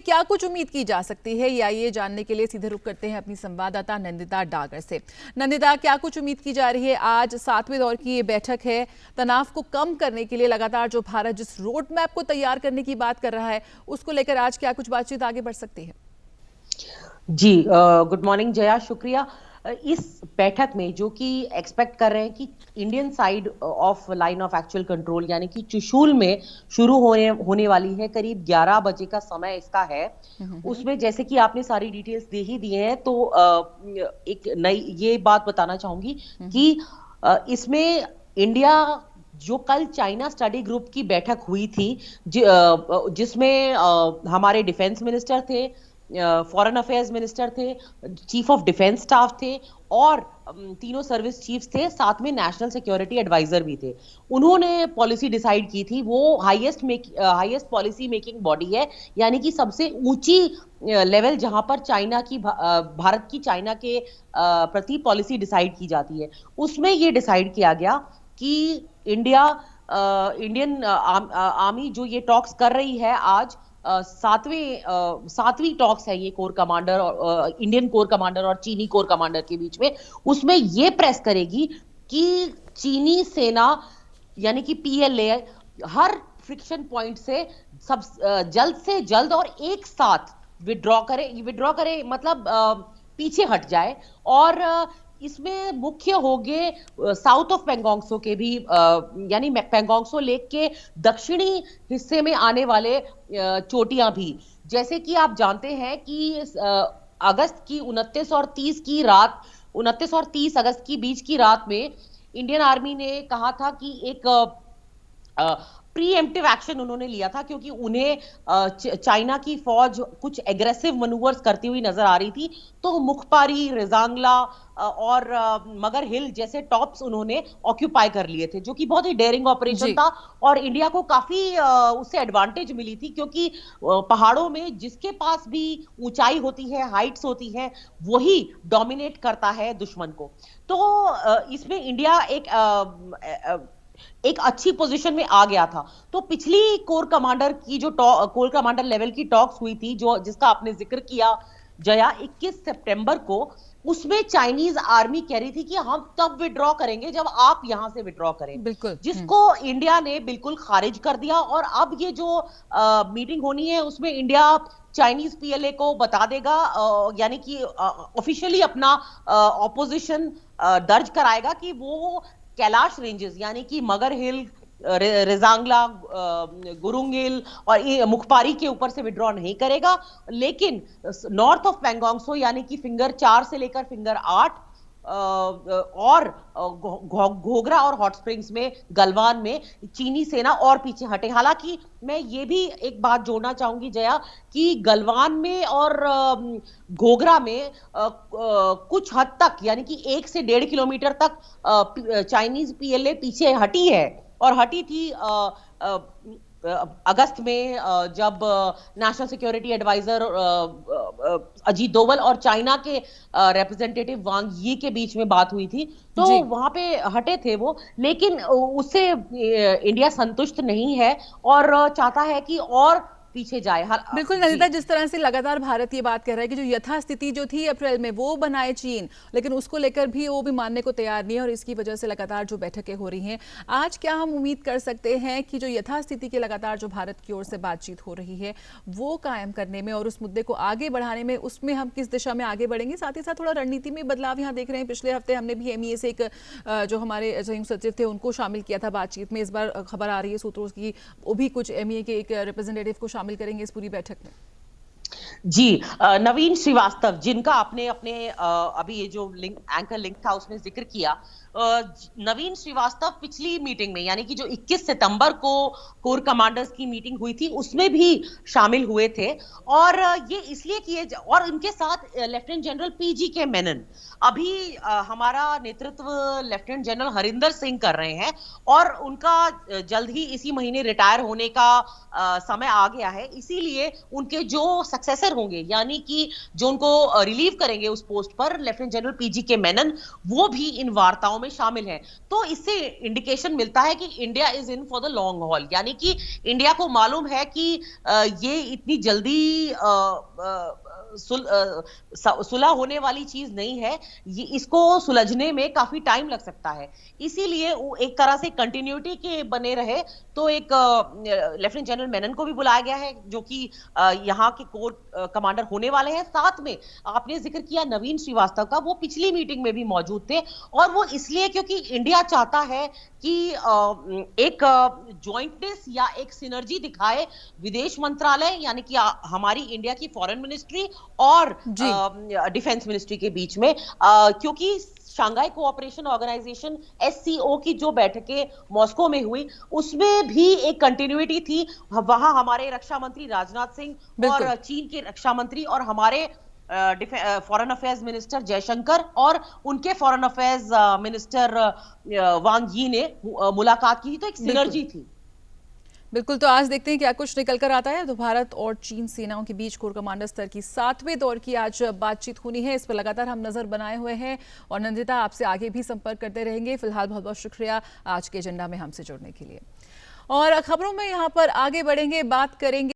क्या कुछ उम्मीद की जा सकती है, या ये जानने के लिए सीधे रुख करते हैं अपनी संवाददाता नंदिता डागर से। नंदिता, क्या कुछ उम्मीद की जा रही है? आज 7वें दौर की ये बैठक है। तनाव को कम करने के लिए लगातार जो भारत जिस रोड मैप को तैयार करने की बात कर रहा है, उसको लेकर आज क्या कुछ बातचीत आगे बढ़ सकती है? जी, गुड मॉर्निंग जया, शुक्रिया। इस बैठक में जो कि एक्सपेक्ट कर रहे हैं कि Indian side of line of actual control यानी कि चुशूल में शुरू होने वाली है। करीब 11 बजे का समय इसका है। उसमें जैसे कि आपने सारी डिटेल्स दे ही दिए हैं, तो एक नई ये बात बताना चाहूंगी कि इसमें इंडिया जो कल चाइना स्टडी ग्रुप की बैठक हुई थी, जिसमें हमारे डिफेंस मिनिस्टर थे, फॉरेन अफेयर्स मिनिस्टर थे, चीफ ऑफ डिफेंस स्टाफ थे और तीनों सर्विस चीफ्स थे, साथ में नेशनल सिक्योरिटी एडवाइजर भी थे। उन्होंने पॉलिसी डिसाइड की थी। वो हाईएस्ट पॉलिसी मेकिंग बॉडी है, यानी कि सबसे ऊंची लेवल जहां पर भारत की चाइना के प्रति पॉलिसी डिसाइड की जाती है। उसमें ये डिसाइड किया गया कि इंडियन आर्मी जो ये टॉक्स कर रही है आज, सातवीं टॉक्स है ये कोर कमांडर और इंडियन कोर कमांडर और चीनी कोर कमांडर के बीच में। उसमें ये प्रेस करेगी कि चीनी सेना यानी कि पीएलए हर फ्रिक्शन पॉइंट से जल्द और एक साथ विड्रॉ करे, मतलब पीछे हट जाए। और इसमें मुख्य होंगे साउथ ऑफ पेंगोंगसो के भी, यानी पेंगोंगसो लेक के दक्षिणी हिस्से में आने वाले चोटियां भी। जैसे कि आप जानते हैं कि अगस्त की 29 और 30 अगस्त की बीच की रात में इंडियन आर्मी ने कहा था कि एक प्रीएम्प्टिव एक्शन उन्होंने लिया था, क्योंकि उन्हें चाइना की फौज कुछ एग्रेसिव मनूवर्स करती हुई नजर आ रही थी। तो मुखपारी, रेजांगला और मगर हिल जैसे टॉप्स उन्होंने ऑक्यूपाई कर लिए थे, जो कि बहुत ही डेयरिंग ऑपरेशन था और इंडिया को काफी उससे एडवांटेज मिली थी, क्योंकि पहाड़ों में जिसके पास भी ऊंचाई होती है, हाइट्स होती है, वही डोमिनेट करता है दुश्मन को। तो इसमें इंडिया एक अच्छी पोजीशन में आ गया था। तो पिछली कोर कमांडर लेवल की टॉक्स हुई थी, जिसका आपने जिक्र किया जया, 21 सितंबर को, उसमें चाइनीज आर्मी कह रही थी कि हम तब विड्रॉ करेंगे जब आप यहां से विड्रॉ करें, बिल्कुल। जिसको इंडिया ने बिल्कुल खारिज कर दिया। और अब ये जो मीटिंग होनी है, उसमें इंडिया चाइनीज पीएलए को बता देगा, यानी कि ऑफिशियली अपना ऑपोजिशन दर्ज कराएगा कि वो कैलाश रेंजेस यानी कि मगर हिल, रेजांगला, गुरुंग हिल और मुखपारी के ऊपर से विड्रॉ नहीं करेगा। लेकिन नॉर्थ ऑफ पेंगोंगसो यानी कि फिंगर 4 से लेकर फिंगर 8 और घोघरा और हॉट स्प्रिंग्स में, गलवान में चीनी सेना और पीछे हटे। हालांकि मैं ये भी एक बात जोड़ना चाहूंगी जया, कि गलवान में और घोघरा में कुछ हद तक, यानी कि 1 से 1.5 किलोमीटर तक चाइनीज पीएलए पीछे हटी है। और हटी थी अगस्त में, जब national security adviser Ajit Doval और चाइना के रिप्रेजेंटेटिव वांग यी के बीच में बात हुई थी, तो वहां पे हटे थे वो। लेकिन उससे इंडिया संतुष्ट नहीं है और चाहता है कि और पीछे जाए। बिल्कुल नंदिता, जिस तरह से लगातार भारत ये बात कर रहा है कि जो यथास्थिति जो थी अप्रैल में वो बनाए चीन, लेकिन उसको लेकर भी वो भी मानने को तैयार नहीं है, और इसकी वजह से लगातार जो बैठकें हो रही हैं, आज क्या हम उम्मीद कर सकते हैं कि जो यथास्थिति के लगातार जो भारत की ओर से बातचीत हो रही है वो कायम करने में और उस मुद्दे को आगे बढ़ाने में, उसमें हम किस दिशा में आगे बढ़ेंगे? साथ ही साथ थोड़ा रणनीति में बदलाव यहाँ देख रहे हैं। पिछले हफ्ते हमने भी एमईए से एक जो हमारे संयुक्त सचिव थे उनको शामिल किया था बातचीत में। इस बार खबर आ रही है सूत्रों की, वो भी कुछ एमईए के एक रिप्रेजेंटेटिव को शामिल करेंगे इस पूरी बैठक में। जी, नवीन श्रीवास्तव, जिनका आपने अपने अभी ये जो एंकर लिंक था उसमें जिक्र किया, नवीन श्रीवास्तव पिछली मीटिंग में, यानी कि जो 21 सितंबर को कोर कमांडर्स की मीटिंग हुई थी, उसमें भी शामिल हुए थे। और ये इसलिए किए, और इनके साथ लेफ्टिनेंट जनरल पीजी के मेनन, अभी हमारा नेतृत्व लेफ्टिनेंट जनरल हरिंदर सिंह कर रहे हैं और उनका जल्द ही इसी महीने रिटायर होने का समय आ गया है। इसीलिए उनके जो सक्सेसर होंगे, यानी कि जो उनको रिलीव करेंगे उस पोस्ट पर, लेफ्टिनेंट जनरल पीजी के मेनन, वो भी इन वार्ताओं में शामिल हैं। तो इससे इंडिकेशन मिलता है कि India is in for the long haul, यानी कि इंडिया को मालूम है कि ये इतनी जल्दी सुलह होने वाली चीज नहीं है, ये इसको सुलझने में काफी टाइम लग सकता है। इसीलिए वो एक तरह से कंटिन्यूटी के बने रहे तो एक लेफ्टिनेंट जनरल मेनन को भी बुलाया गया है, जो कि यहाँ के कोर कमांडर होने वाले हैं। साथ में आपने जिक्र किया नवीन श्रीवास्तव का, वो पिछली मीटिंग में भी मौजूद थे, और वो इसलिए क्योंकि इंडिया चाहता है कि एक जॉइंटनेस या एक सिनर्जी दिखाए विदेश मंत्रालय, यानी कि हमारी इंडिया की फॉरेन मिनिस्ट्री और डिफेंस मिनिस्ट्री के बीच में, क्योंकि शंघाई कोऑपरेशन ऑर्गेनाइजेशन एससीओ की जो बैठकें मॉस्को में हुई उसमें भी एक कंटिन्यूटी थी। वहां हमारे रक्षा मंत्री राजनाथ सिंह और चीन के रक्षा मंत्री और हमारे फॉरेन अफेयर्स मिनिस्टर जयशंकर और उनके फॉरेन अफेयर्स मिनिस्टर वांग यी ने मुलाकात की थी, तो एक सिनर्जी थी। बिल्कुल, तो आज देखते हैं क्या कुछ निकल कर आता है। तो भारत और चीन सेनाओं के बीच कोर कमांडर स्तर की 7वें दौर की आज बातचीत होनी है। इस पर लगातार हम नजर बनाए हुए हैं और नंदिता आपसे आगे भी संपर्क करते रहेंगे। फिलहाल बहुत बहुत शुक्रिया आज के एजेंडा में हमसे जुड़ने के लिए। और खबरों में यहाँ पर आगे बढ़ेंगे, बात करेंगे